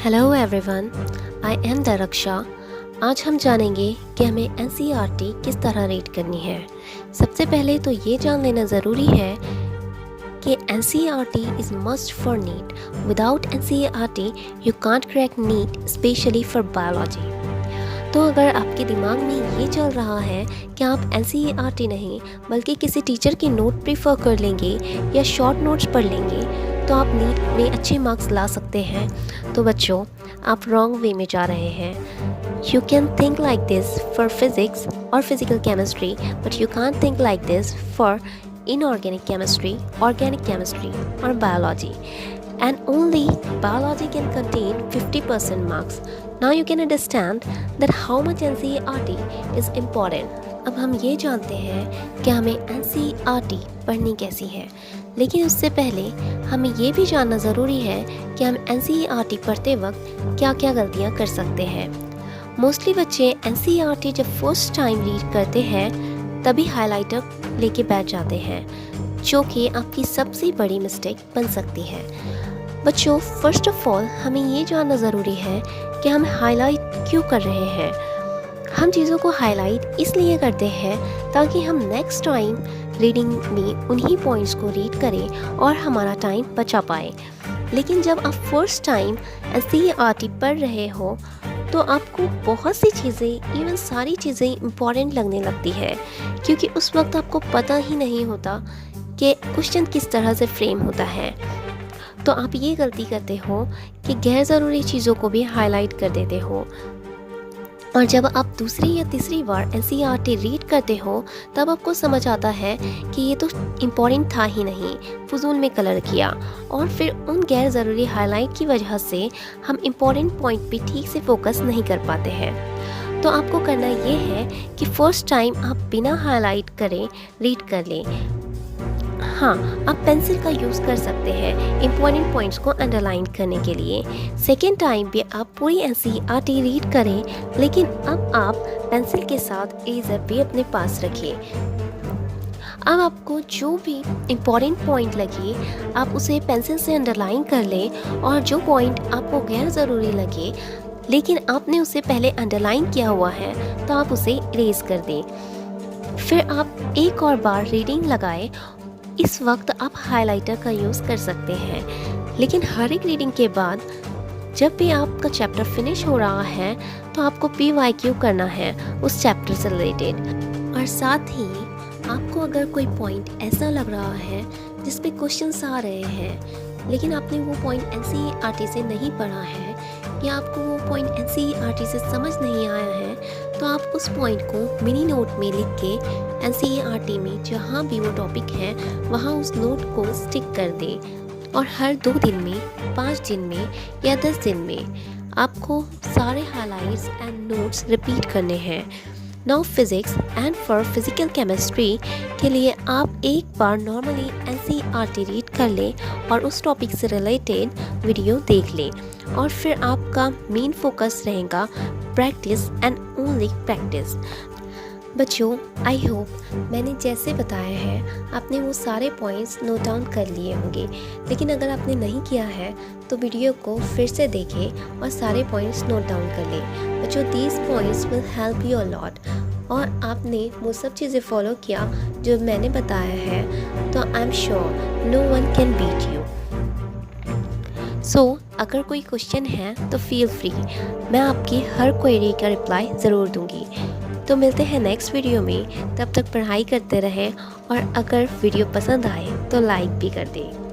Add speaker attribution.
Speaker 1: Hello everyone, I am Darakhsha. आज हम जानेंगे कि हमें एनसीईआरटी किस तरह रीड करनी है। सबसे पहले तो ये जान लेना ज़रूरी है कि NCERT is must for NEET. Without NCERT you can't crack NEET, specially for biology. तो अगर आपके दिमाग में ये चल रहा है कि आप एनसीईआरटी नहीं बल्कि किसी टीचर के नोट प्रीफर कर लेंगे या शॉर्ट नोट्स पढ़ लेंगे तो आप नीट में अच्छे मार्क्स ला सकते हैं, तो बच्चों आप रॉन्ग वे में जा रहे हैं। You can think like this for physics और physical chemistry, but you can't think like this for inorganic chemistry, organic chemistry or biology, and only biology can contain 50% marks. Now you can understand that how much NCERT is important. अब हम ये जानते हैं कि हमें NCERT पढ़नी कैसी है, लेकिन उससे पहले हमें ये भी जानना ज़रूरी है कि हम NCERT पढ़ते वक्त क्या क्या गलतियाँ कर सकते हैं। मोस्टली बच्चे NCERT जब फर्स्ट टाइम रीड करते हैं तभी हाइलाइटर लेके बैठ जाते हैं, जो कि आपकी सबसे बड़ी मिस्टेक बन सकती है। बच्चों, फर्स्ट ऑफ ऑल हमें ये जानना ज़रूरी है कि हम हाईलाइट क्यों कर रहे हैं। हम चीज़ों को हाईलाइट इसलिए करते हैं ताकि हम नेक्स्ट टाइम रीडिंग में उन्हीं पॉइंट्स को रीड करें और हमारा टाइम बचा पाए। लेकिन जब आप फर्स्ट टाइम एनसीईआरटी पढ़ रहे हो तो आपको बहुत सी चीज़ें, इवन सारी चीज़ें इम्पॉर्टेंट लगने लगती है, क्योंकि उस वक्त आपको पता ही नहीं होता कि क्वेश्चन किस तरह से फ्रेम होता है। तो आप ये गलती करते हो कि गैर ज़रूरी चीज़ों को भी हाईलाइट कर देते हो, और जब आप दूसरी या तीसरी बार एनसीईआरटी रीड करते हो तब आपको समझ आता है कि ये तो इम्पॉर्टेंट था ही नहीं, फजूल में कलर किया, और फिर उन गैर ज़रूरी हाईलाइट की वजह से हम इम्पॉर्टेंट पॉइंट पे ठीक से फोकस नहीं कर पाते हैं। तो आपको करना ये है कि फ़र्स्ट टाइम आप बिना हाईलाइट करें रीड कर लें। हाँ, आप पेंसिल का यूज़ कर सकते हैं इम्पॉर्टेंट पॉइंट्स को अंडरलाइन करने के लिए। सेकेंड टाइम भी आप पूरी एनसीईआरटी रीड करें, लेकिन अब आप पेंसिल के साथ इरेज़र भी अपने पास रखिए। अब आपको जो भी इम्पॉर्टेंट पॉइंट लगे आप उसे पेंसिल से अंडरलाइन कर लें, और जो पॉइंट आपको गैर ज़रूरी लगे लेकिन आपने उसे पहले अंडरलाइन किया हुआ है तो आप उसे इरेज़ कर दें। फिर आप एक और बार रीडिंग लगाएं। इस वक्त आप हाइलाइटर का यूज़ कर सकते हैं, लेकिन हर एक रीडिंग के बाद जब भी आपका चैप्टर फिनिश हो रहा है तो आपको PYQ करना है उस चैप्टर से रिलेटेड। और साथ ही आपको अगर कोई पॉइंट ऐसा लग रहा है जिस पे क्वेश्चंस आ रहे हैं लेकिन आपने वो पॉइंट एनसीईआरटी से नहीं पढ़ा है, या आपको वो पॉइंट एनसीईआरटी से समझ नहीं आया है, तो आप उस पॉइंट को मिनी नोट में लिख के एनसीईआरटी में जहाँ भी वो टॉपिक है वहाँ उस नोट को स्टिक कर दें, और हर 2 दिन में, 5 दिन में या 10 दिन में आपको सारे हाइलाइट्स एंड नोट्स रिपीट करने हैं। Now physics and for physical chemistry के लिए आप एक बार नॉर्मली एनसीईआरटी रीड कर लें और उस टॉपिक से रिलेटेड वीडियो देख लें, और फिर आपका मेन फोकस रहेगा प्रैक्टिस एंड ओनली प्रैक्टिस। बच्चों, आई होप मैंने जैसे बताया है आपने वो सारे पॉइंट्स नोट डाउन कर लिए होंगे, लेकिन अगर आपने नहीं किया है तो वीडियो को फिर से देखें और सारे पॉइंट्स नोट डाउन कर लें। बच्चों, these points will help you a lot, और आपने वो सब चीज़ें फॉलो किया जो मैंने बताया है तो I am sure no one can beat you. So अगर कोई क्वेश्चन है तो फील फ्री, मैं आपकी हर क्वेरी का रिप्लाई ज़रूर दूंगी। तो मिलते हैं नेक्स्ट वीडियो में, तब तक पढ़ाई करते रहें, और अगर वीडियो पसंद आए तो लाइक भी कर दें।